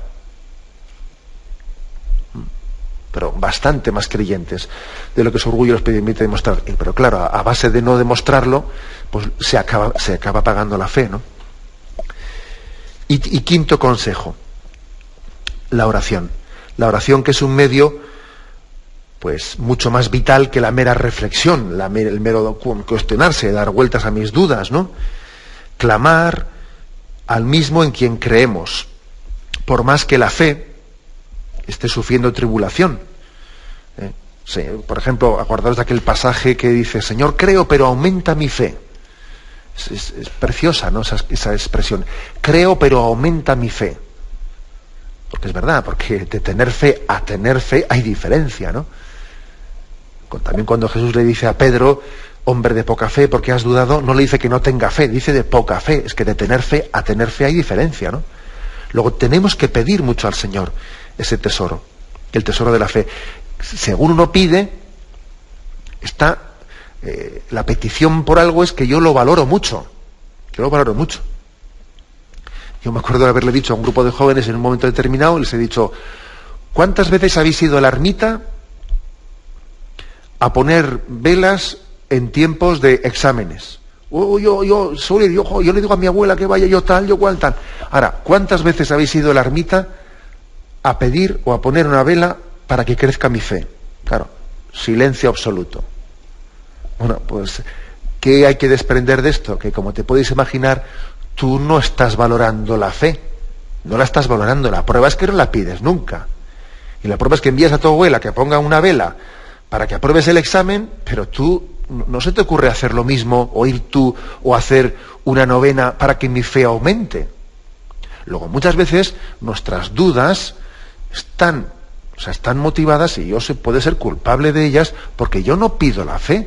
Pero bastante más creyentes de lo que su orgullo les permite demostrar. Pero claro, a base de no demostrarlo, pues se acaba pagando la fe, ¿no? Y quinto consejo, la oración. La oración, que es un medio pues mucho más vital que la mera reflexión, el mero cuestionarse, dar vueltas a mis dudas, ¿no? Clamar al mismo en quien creemos, por más que la fe esté sufriendo tribulación. Sí, por ejemplo, acordaos de aquel pasaje que dice: Señor, creo, pero aumenta mi fe. Es preciosa, ¿no?, esa expresión. Creo, pero aumenta mi fe. Porque es verdad, porque de tener fe a tener fe hay diferencia, ¿no? También cuando Jesús le dice a Pedro: hombre de poca fe, ¿por qué has dudado?, no le dice que no tenga fe, dice de poca fe. Es que de tener fe a tener fe hay diferencia, ¿no? Luego tenemos que pedir mucho al Señor ese tesoro, el tesoro de la fe. Según uno pide, la petición por algo es que yo lo valoro mucho. Yo lo valoro mucho. Yo me acuerdo de haberle dicho a un grupo de jóvenes en un momento determinado, les he dicho: ¿cuántas veces habéis ido a la ermita a poner velas en tiempos de exámenes? Yo le digo a mi abuela que vaya, yo tal, yo cual tal. Ahora, ¿cuántas veces habéis ido a la ermita a pedir o a poner una vela para que crezca mi fe? Claro, silencio absoluto. Bueno, pues, ¿qué hay que desprender de esto? Que, como te podéis imaginar, tú no estás valorando la fe, no la estás valorando. La prueba es que no la pides nunca. Y la prueba es que envías a tu abuela que ponga una vela para que apruebes el examen, pero tú no se te ocurre hacer lo mismo, o ir tú, o hacer una novena para que mi fe aumente. Luego, muchas veces nuestras dudas O sea, están motivadas y yo puede ser culpable de ellas porque yo no pido la fe.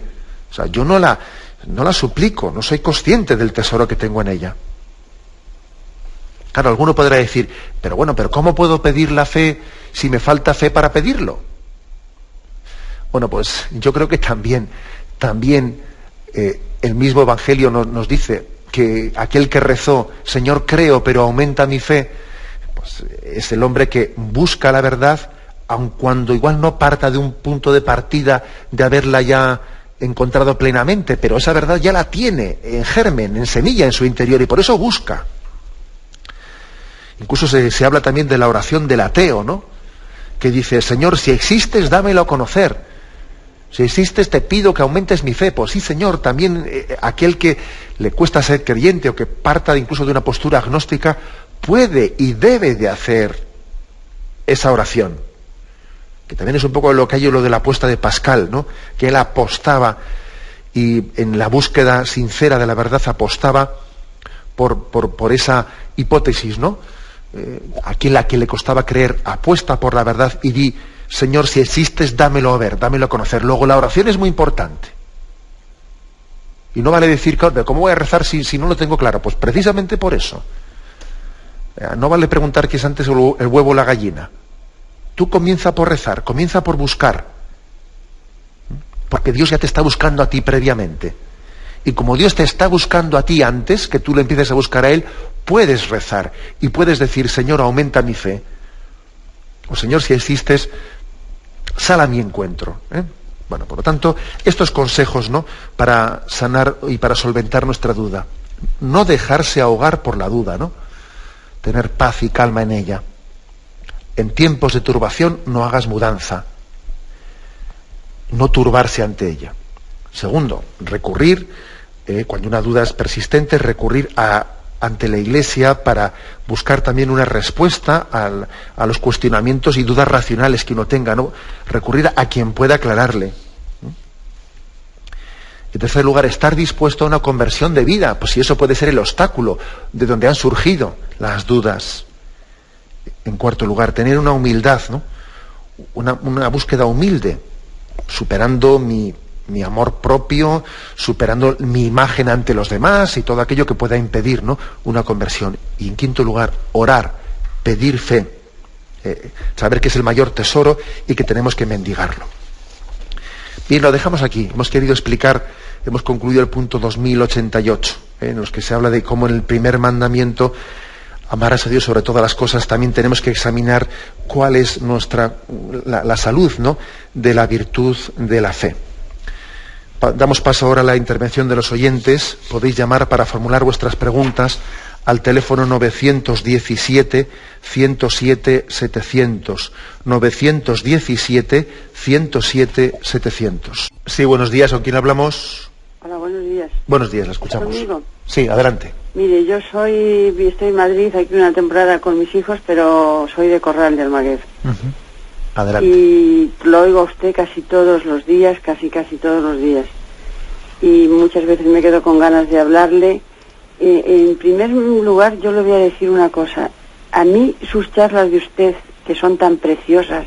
O sea, yo no la suplico, no soy consciente del tesoro que tengo en ella. Claro, alguno podrá decir, pero ¿cómo puedo pedir la fe si me falta fe para pedirlo? Bueno, pues yo creo que también el mismo Evangelio nos dice que aquel que rezó, Señor, creo, pero aumenta mi fe, pues es el hombre que busca la verdad, aun cuando igual no parta de un punto de partida de haberla ya encontrado plenamente, pero esa verdad ya la tiene en germen, en semilla en su interior, y por eso busca. Incluso se habla también de la oración del ateo, ¿no? Que dice, Señor, si existes, dámelo a conocer. Si existes, te pido que aumentes mi fe. Pues sí, Señor, también aquel que le cuesta ser creyente o que parta incluso de una postura agnóstica, puede y debe de hacer esa oración. Que también es un poco lo que hay lo de la apuesta de Pascal, ¿no? Que él apostaba y en la búsqueda sincera de la verdad apostaba por esa hipótesis, ¿no? A quien le costaba creer, apuesta por la verdad y di, Señor, si existes, dámelo a ver, dámelo a conocer. Luego la oración es muy importante. Y no vale decir, ¿cómo voy a rezar si no lo tengo claro? Pues precisamente por eso. No vale preguntar qué es antes el huevo o la gallina. Tú comienza por rezar, comienza por buscar. Porque Dios ya te está buscando a ti previamente. Y como Dios te está buscando a ti antes, que tú le empieces a buscar a Él, puedes rezar y puedes decir, Señor, aumenta mi fe. O Señor, si existes, sal a mi encuentro. Bueno, por lo tanto, estos consejos, ¿no?, para sanar y para solventar nuestra duda. No dejarse ahogar por la duda, ¿no? Tener paz y calma en ella. En tiempos de turbación no hagas mudanza. No turbarse ante ella. Segundo, recurrir, cuando una duda es persistente, recurrir ante la Iglesia para buscar también una respuesta a los cuestionamientos y dudas racionales que uno tenga, ¿no? Recurrir a quien pueda aclararle. En tercer lugar, estar dispuesto a una conversión de vida, pues si eso puede ser el obstáculo de donde han surgido las dudas. En cuarto lugar, tener una humildad, ¿no? Una búsqueda humilde, superando mi amor propio, superando mi imagen ante los demás y todo aquello que pueda impedir, ¿no?, una conversión. Y en quinto lugar, orar, pedir fe, saber que es el mayor tesoro y que tenemos que mendigarlo. Bien, lo dejamos aquí. Hemos querido explicar, hemos concluido el punto 2088, en los que se habla de cómo en el primer mandamiento, amarás a Dios sobre todas las cosas, también tenemos que examinar cuál es la salud, ¿no?, de la virtud de la fe. Damos paso ahora a la intervención de los oyentes. Podéis llamar para formular vuestras preguntas al teléfono 917-107-700. 917-107-700. Sí, buenos días. ¿Con quién hablamos? Hola, buenos días. Buenos días, la escuchamos. ¿Conmigo? Sí, adelante. Mire, yo estoy en Madrid aquí una temporada con mis hijos, pero soy de Corral de Almaguer. Uh-huh. Adelante. Y lo oigo a usted casi todos los días, casi todos los días. Y muchas veces me quedo con ganas de hablarle. En primer lugar, yo le voy a decir una cosa. A mí sus charlas de usted, que son tan preciosas,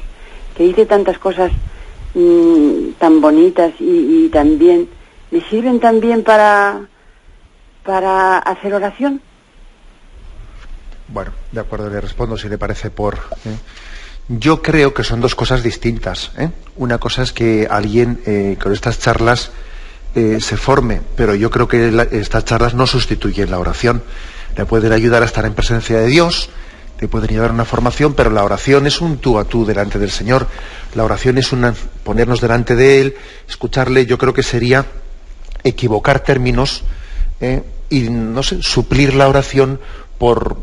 que dice tantas cosas tan bonitas y tan bien, ¿me sirven también para hacer oración? Bueno, de acuerdo, le respondo si le parece Yo creo que son dos cosas distintas. Una cosa es que alguien con estas charlas se forme, pero yo creo que estas charlas no sustituyen la oración. Le pueden ayudar a estar en presencia de Dios, le pueden llevar a una formación, pero la oración es un tú a tú delante del Señor. La oración es ponernos delante de Él, escucharle. Yo creo que sería equivocar términos y, no sé, suplir la oración por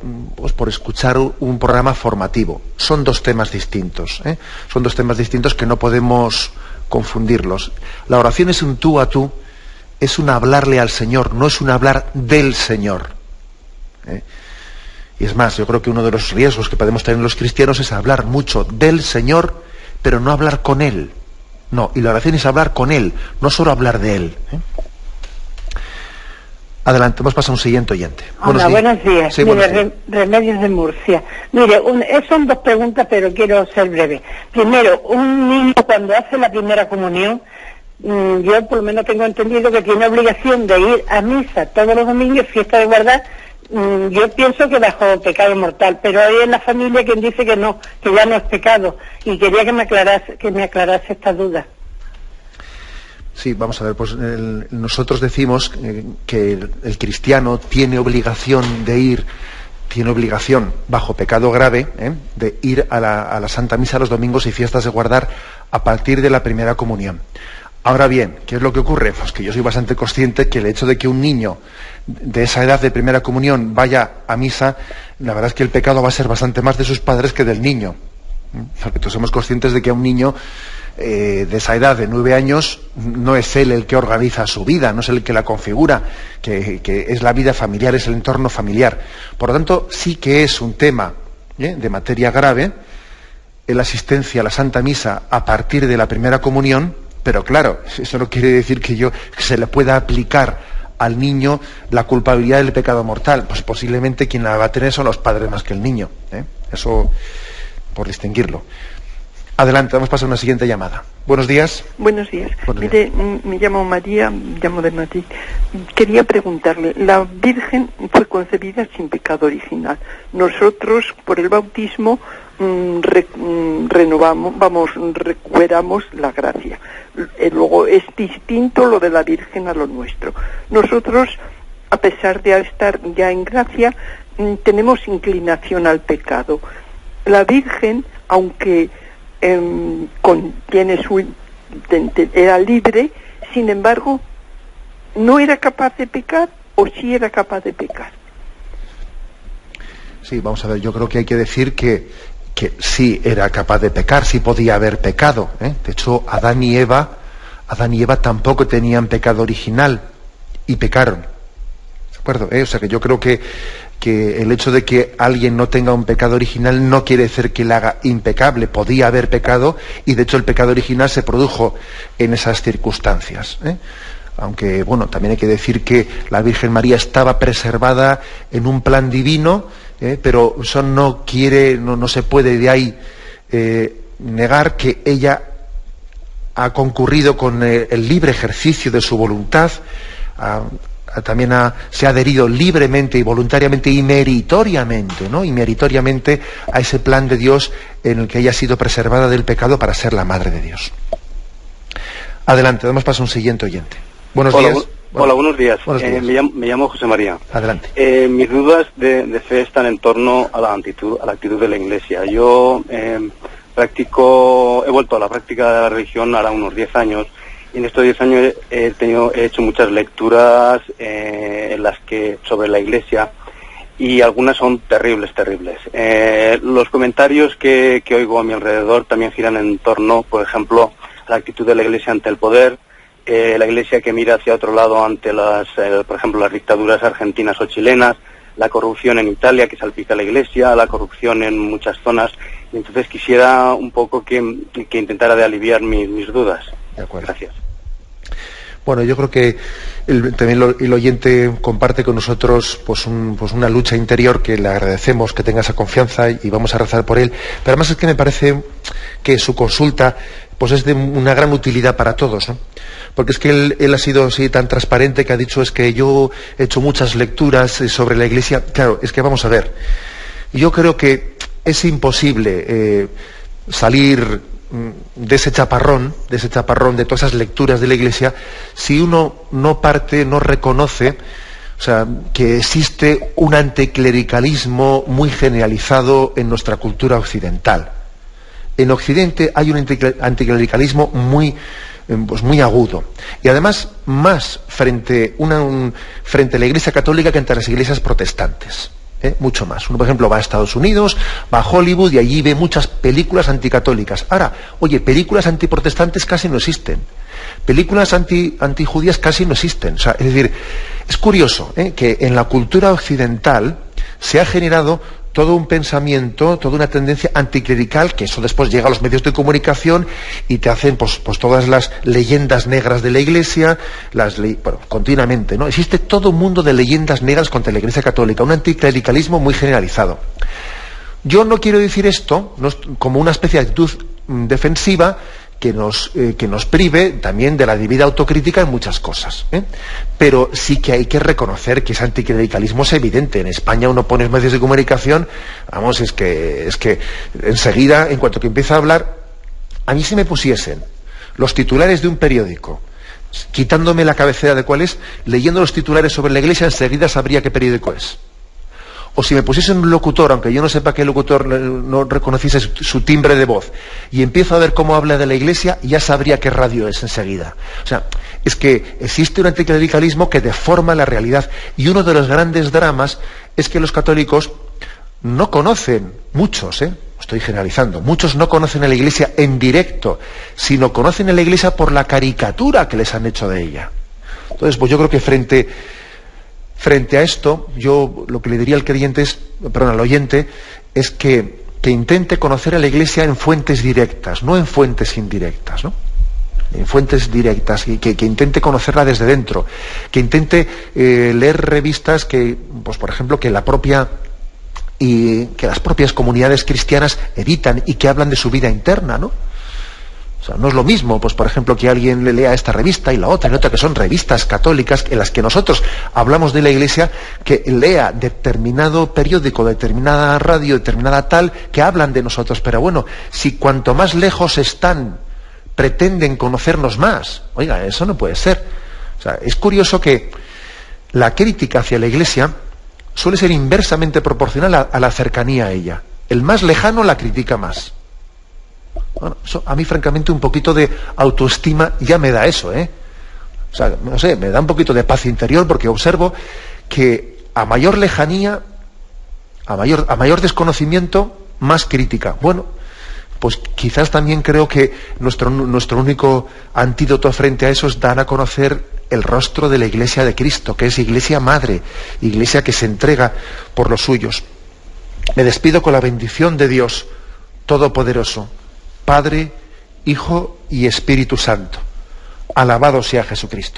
escuchar un programa formativo. Son dos temas distintos. Son dos temas distintos que no podemos confundirlos. La oración es un tú a tú, es un hablarle al Señor, no es un hablar del Señor. Y es más, yo creo que uno de los riesgos que podemos tener los cristianos es hablar mucho del Señor, pero no hablar con Él. No, y la oración es hablar con Él, no solo hablar de Él. Adelante, hemos pasado a un siguiente oyente. Hola, buenos días. Sí, Mire, Remedios de Murcia. Mire, son dos preguntas, pero quiero ser breve. Primero, un niño cuando hace la primera comunión, yo por lo menos tengo entendido que tiene obligación de ir a misa todos los domingos, fiesta de guardar. Yo pienso que bajo pecado mortal, pero hay en la familia quien dice que no, que ya no es pecado, y quería que me aclarase esta duda. Sí, vamos a ver, pues nosotros decimos que el cristiano tiene obligación bajo pecado grave, de ir a la Santa Misa los domingos y fiestas de guardar a partir de la primera comunión. Ahora bien, ¿qué es lo que ocurre? Pues que yo soy bastante consciente que el hecho de que un niño de esa edad de primera comunión vaya a misa, la verdad es que el pecado va a ser bastante más de sus padres que del niño. Porque todos somos conscientes de que a un niño de esa edad de 9 años no es él el que organiza su vida, no es el que la configura, que es la vida familiar, es el entorno familiar. Por lo tanto, sí que es un tema de materia grave la asistencia a la Santa Misa a partir de la primera comunión, pero claro, eso no quiere decir que se le pueda aplicar al niño la culpabilidad del pecado mortal. Pues posiblemente quien la va a tener son los padres más que el niño. Eso por distinguirlo. Adelante, vamos a pasar a una siguiente llamada. Buenos días. Buenos días. Mire, me llamo María, llamo de Madrid. Quería preguntarle, la Virgen fue concebida sin pecado original. Nosotros, por el bautismo, recuperamos la gracia. Luego es distinto lo de la Virgen a lo nuestro. Nosotros, a pesar de estar ya en gracia, tenemos inclinación al pecado. La Virgen, aunque era libre, sin embargo, ¿no era capaz de pecar o sí era capaz de pecar? Sí, vamos a ver, yo creo que hay que decir que sí era capaz de pecar, sí podía haber pecado. De hecho, Adán y Eva tampoco tenían pecado original y pecaron. ¿De acuerdo? O sea que yo creo que el hecho de que alguien no tenga un pecado original no quiere decir que le haga impecable. Podía haber pecado y de hecho el pecado original se produjo en esas circunstancias. Aunque, bueno, también hay que decir que la Virgen María estaba preservada en un plan divino, pero eso no se puede de ahí negar que ella ha concurrido con el libre ejercicio de su voluntad, se ha adherido libremente y voluntariamente y meritoriamente, ¿no? Y meritoriamente a ese plan de Dios en el que ella ha sido preservada del pecado para ser la madre de Dios. Adelante, damos paso a un siguiente oyente. Buenos días. Hola, buenos días. Buenos días. Me llamo José María. Adelante. Mis dudas de fe están en torno a la actitud de la Iglesia. Yo he vuelto a la práctica de la religión ahora unos 10 años. Y en estos 10 años he hecho muchas lecturas sobre la Iglesia, y algunas son terribles. Los comentarios que oigo a mi alrededor también giran en torno, por ejemplo, a la actitud de la Iglesia ante el poder, la Iglesia que mira hacia otro lado ante por ejemplo, las dictaduras argentinas o chilenas, la corrupción en Italia que salpica a la Iglesia, la corrupción en muchas zonas. Y entonces quisiera un poco que intentara de aliviar mis dudas. De acuerdo. Gracias. Bueno, yo creo que también el oyente comparte con nosotros pues una lucha interior que le agradecemos que tenga esa confianza y vamos a rezar por él. Pero además es que me parece que su consulta pues es de una gran utilidad para todos, ¿no? Porque es que él ha sido así tan transparente que ha dicho es que yo he hecho muchas lecturas sobre la Iglesia. Claro, es que vamos a ver, yo creo que es imposible salir de ese chaparrón de todas esas lecturas de la Iglesia, si uno no reconoce, o sea, que existe un anticlericalismo muy generalizado en nuestra cultura occidental. En Occidente hay un anticlericalismo muy agudo, y además más frente a la Iglesia católica que entre las iglesias protestantes. Mucho más. Uno, por ejemplo, va a Estados Unidos, va a Hollywood y allí ve muchas películas anticatólicas. Ahora, oye, películas antiprotestantes casi no existen. Películas antijudías casi no existen. O sea, es decir, es curioso que en la cultura occidental se ha generado todo un pensamiento, toda una tendencia anticlerical, que eso después llega a los medios de comunicación y te hacen pues todas las leyendas negras de la Iglesia, continuamente, ¿no? Existe todo un mundo de leyendas negras contra la Iglesia Católica, un anticlericalismo muy generalizado. Yo no quiero decir esto como una especie de actitud defensiva que nos prive también de la debida autocrítica en muchas cosas, ¿eh? Pero sí que hay que reconocer que ese anticlericalismo es evidente. En España uno pone medios de comunicación, vamos, es que enseguida, en cuanto que empieza a hablar, a mí si me pusiesen los titulares de un periódico, quitándome la cabecera de cuál es, leyendo los titulares sobre la Iglesia, enseguida sabría qué periódico es. O si me pusiesen un locutor, aunque yo no sepa qué locutor, no reconociese su timbre de voz, y empiezo a ver cómo habla de la Iglesia, ya sabría qué radio es enseguida. O sea, es que existe un anticlericalismo que deforma la realidad. Y uno de los grandes dramas es que los católicos no conocen, muchos, estoy generalizando, muchos no conocen a la Iglesia en directo, sino conocen a la Iglesia por la caricatura que les han hecho de ella. Entonces, pues yo creo que frente a esto, yo lo que le diría al oyente, es que intente conocer a la Iglesia en fuentes directas, no en fuentes indirectas, ¿no? En fuentes directas, y que intente conocerla desde dentro, que intente leer revistas que, pues por ejemplo, que las propias comunidades cristianas editan y que hablan de su vida interna, ¿no? O sea, no es lo mismo, pues por ejemplo, que alguien le lea esta revista y la otra, que son revistas católicas en las que nosotros hablamos de la Iglesia, que lea determinado periódico, determinada radio, determinada tal, que hablan de nosotros. Pero bueno, si cuanto más lejos están, pretenden conocernos más. Oiga, eso no puede ser. O sea, es curioso que la crítica hacia la Iglesia suele ser inversamente proporcional a la cercanía a ella. El más lejano la critica más. Bueno, eso, a mí francamente un poquito de autoestima ya me da eso, O sea, no sé, me da un poquito de paz interior, porque observo que a mayor lejanía, a mayor desconocimiento, más crítica. Bueno, pues quizás también creo que nuestro único antídoto frente a eso es dar a conocer el rostro de la Iglesia de Cristo, que es Iglesia Madre, Iglesia que se entrega por los suyos. Me despido con la bendición de Dios Todopoderoso, Padre, Hijo y Espíritu Santo. Alabado sea Jesucristo.